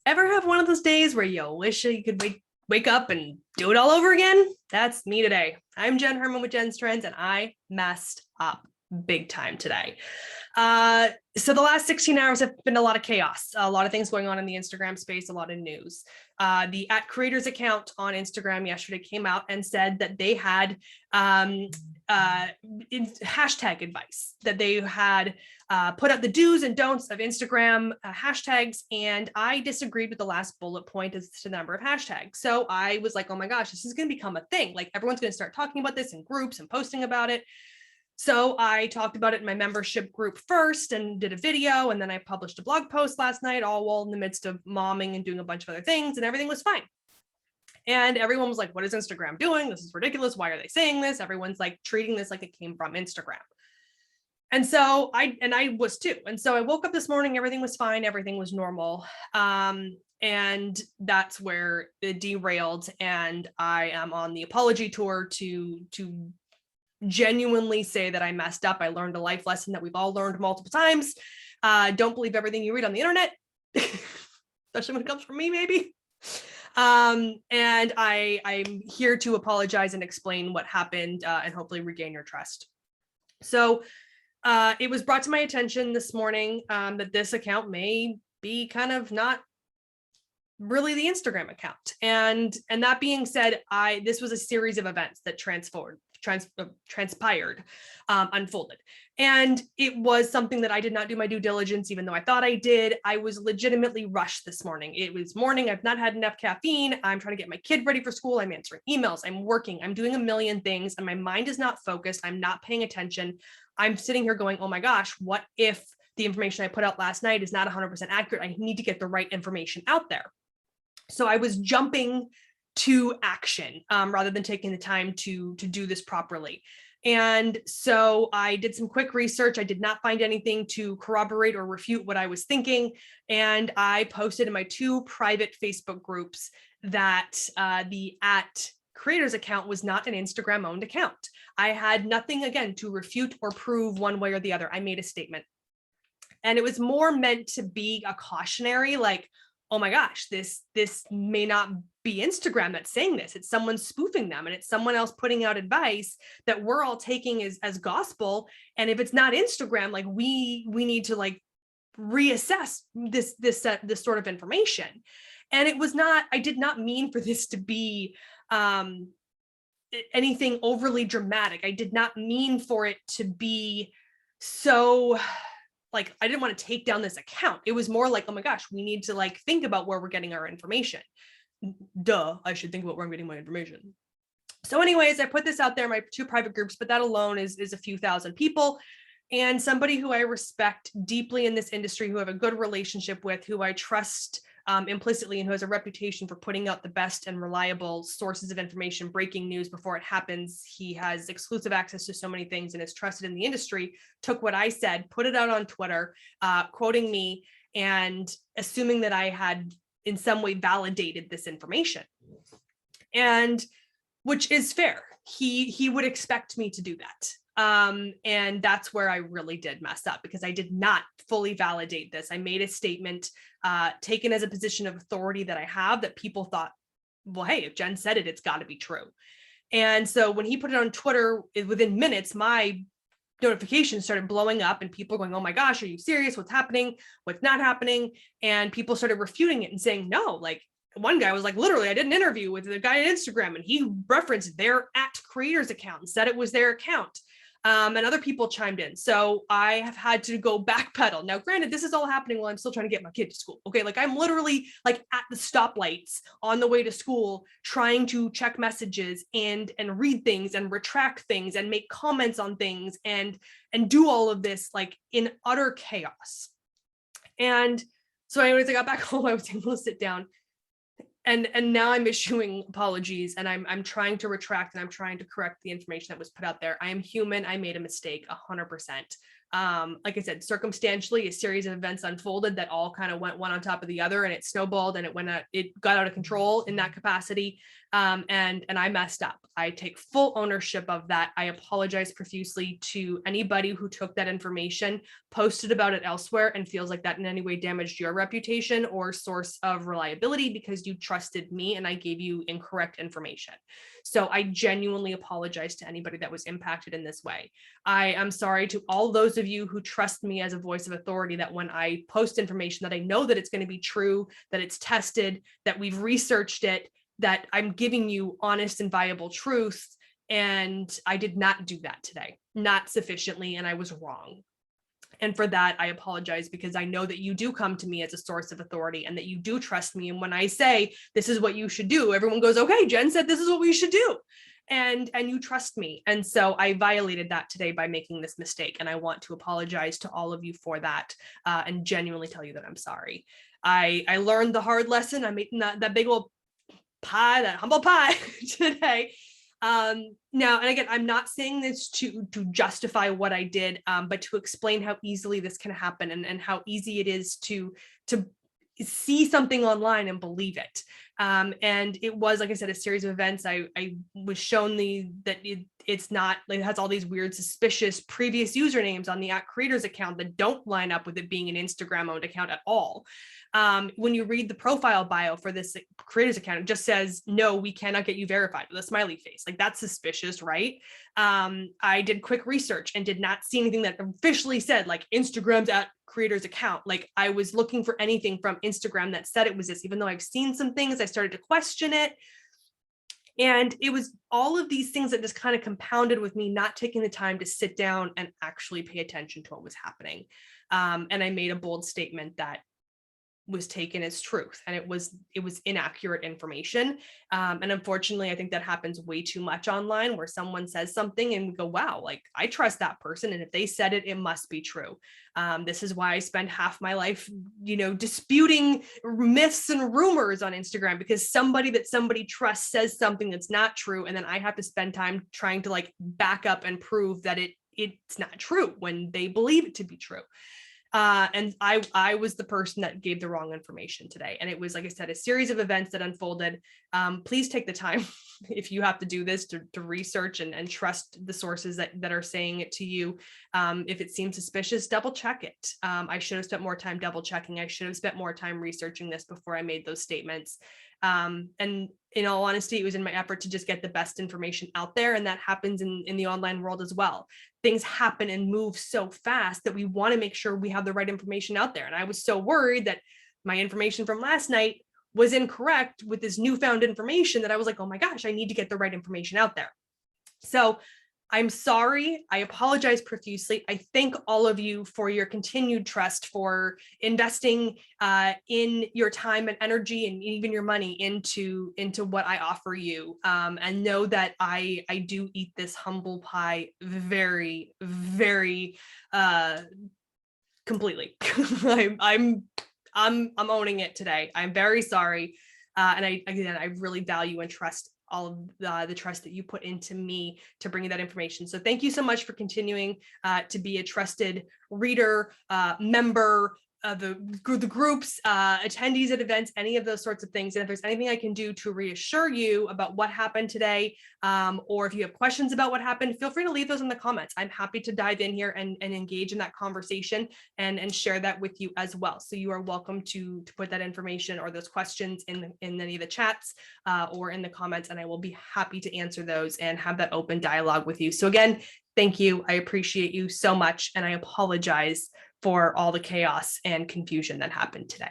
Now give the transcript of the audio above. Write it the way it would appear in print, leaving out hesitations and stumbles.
Ever have one of those days where you wish you could wake up and do it all over again? That's me today. I'm Jenn HERMAN with Jenn's Trends, and I messed up big time today. So the last 16 hours have been a lot of chaos, a lot of things going on in the Instagram space, a lot of news. The @creators account on Instagram yesterday came out and said that they had hashtag advice, that they had put up the do's and don'ts of Instagram hashtags, and I disagreed with the last bullet point as to the number of hashtags. So I was like, oh my gosh, this is going to become a thing. Like, everyone's going to start talking about this in groups and posting about it. So I talked about it in my membership group first and did a video, and then I published a blog post last night, all while in the midst of momming and doing a bunch of other things, and everything was fine. And everyone was like, what is Instagram doing? This is ridiculous. Why are they saying this? Everyone's like treating this like it came from Instagram. And so I was too. And so I woke up this morning, everything was fine. Everything was normal. And that's where it derailed. And I am on the apology tour to genuinely say that I messed up. I learned a life lesson that we've all learned multiple times. Don't believe everything you read on the internet, especially when it comes from me, maybe. And I'm here to apologize and explain what happened and hopefully regain your trust. So it was brought to my attention this morning that this account may be kind of not really the Instagram account. And that being said, this was a series of events that transpired, unfolded. And it was something that I did not do my due diligence, even though I thought I did. I was legitimately rushed this morning. It was morning. I've not had enough caffeine. I'm trying to get my kid ready for school. I'm answering emails. I'm working. I'm doing a million things, and my mind is not focused. I'm not paying attention. I'm sitting here going, oh my gosh, what if the information I put out last night is not 100% accurate? I need to get the right information out there. So I was jumping to action rather than taking the time to do this properly. And so I did some quick research. I did not find anything to corroborate or refute what I was thinking. And I posted in my two private Facebook groups that the @creators account was not an Instagram owned account. I had nothing, again, to refute or prove one way or the other. I made a statement. And it was more meant to be a cautionary, like, oh my gosh, this may not be Instagram that's saying this. It's someone spoofing them, and it's someone else putting out advice that we're all taking as gospel. And if it's not Instagram, like we need to like reassess this sort of information. And it was not, I did not mean for this to be anything overly dramatic. I did not mean for it to be so, like, I didn't want to take down this account. It was more like, oh my gosh, we need to like think about where we're getting our information. Duh, I should think about where I'm getting my information. So anyways, I put this out there in my two private groups, but that alone is a few thousand people. And somebody who I respect deeply in this industry, who I have a good relationship with, who I trust implicitly, and who has a reputation for putting out the best and reliable sources of information, breaking news before it happens. He has exclusive access to so many things and is trusted in the industry, took what I said, put it out on Twitter, quoting me and assuming that I had in some way validated this information. And which is fair. He would expect me to do that. And that's where I really did mess up, because I did not fully validate this. I made a statement taken as a position of authority that I have, that people thought, well, hey, if Jenn said it, it's got to be true. And so when he put it on Twitter, within minutes, my notifications started blowing up, and people going, oh my gosh, are you serious? What's happening? What's not happening? And people started refuting it and saying, no, like, one guy was like, literally, I did an interview with the guy on Instagram, and he referenced their @creators account and said it was their account. And other people chimed in. So I have had to go backpedal. Now, granted, this is all happening while I'm still trying to get my kid to school. Okay, like I'm literally like at the stoplights on the way to school, trying to check messages and read things and retract things and make comments on things and do all of this like in utter chaos. And so anyways, I got back home, I was able to sit down. And now I'm issuing apologies, and I'm trying to retract, and I'm trying to correct the information that was put out there. I am human. I made a mistake 100%. Like I said, circumstantially, a series of events unfolded that all kind of went one on top of the other, and it snowballed and it got out of control in that capacity. And I messed up. I take full ownership of that. I apologize profusely to anybody who took that information, posted about it elsewhere, and feels like that in any way damaged your reputation or source of reliability because you trusted me and I gave you incorrect information. So I genuinely apologize to anybody that was impacted in this way. I am sorry to all those of you who trust me as a voice of authority, that when I post information that I know that it's going to be true, that it's tested, that we've researched it, that I'm giving you honest and viable truth. And I did not do that today, not sufficiently, and I was wrong. And for that, I apologize, because I know that you do come to me as a source of authority and that you do trust me. And when I say, this is what you should do, everyone goes, okay, Jen said this is what we should do. And you trust me. And so I violated that today by making this mistake. And I want to apologize to all of you for that, and genuinely tell you that I'm sorry. I learned the hard lesson. I made that big old pie, that humble pie today. Now, and again, I'm not saying this to justify what I did, but to explain how easily this can happen, and how easy it is to see something online and believe it. And it was, like I said, a series of events. I was shown that it's not, like, it has all these weird, suspicious previous usernames on the @creators account that don't line up with it being an Instagram owned account at all. When you read the profile bio for this creators account, it just says, no, we cannot get you verified, with a smiley face. Like, that's suspicious, right? I did quick research and did not see anything that officially said like Instagram's @creators account. Like, I was looking for anything from Instagram that said it was this, even though I've seen some things, I started to question it. And it was all of these things that just kind of compounded with me not taking the time to sit down and actually pay attention to what was happening. And I made a bold statement that was taken as truth, and it was inaccurate information. And unfortunately, I think that happens way too much online, where someone says something and we go, wow, like, I trust that person, and if they said it, it must be true. This is why I spend half my life, disputing myths and rumors on Instagram, because somebody that somebody trusts says something that's not true, and then I have to spend time trying to like back up and prove that it's not true when they believe it to be true. And I was the person that gave the wrong information today. And it was, like I said, a series of events that unfolded. Please take the time, if you have to do this, to research and trust the sources that are saying it to you. If it seems suspicious, double check it. I should have spent more time double checking. I should have spent more time researching this before I made those statements. And in all honesty, it was in my effort to just get the best information out there. And that happens in the online world as well. Things happen and move so fast that we want to make sure we have the right information out there. And I was so worried that my information from last night was incorrect with this newfound information, that I was like, oh my gosh, I need to get the right information out there. So I'm sorry. I apologize profusely. I thank all of you for your continued trust, for investing in your time and energy and even your money into what I offer you. And know that I do eat this humble pie very, very completely. I'm owning it today. I'm very sorry. And I really value and trust all of the trust that you put into me to bring you that information. So thank you so much for continuing to be a trusted reader, member, the groups, attendees at events, any of those sorts of things. And if there's anything I can do to reassure you about what happened today, or if you have questions about what happened, feel free to leave those in the comments. I'm happy to dive in here and engage in that conversation and share that with you as well. So you are welcome to put that information or those questions in any of the chats or in the comments, and I will be happy to answer those and have that open dialogue with you. So again, thank you. I appreciate you so much, and I apologize for all the chaos and confusion that happened today.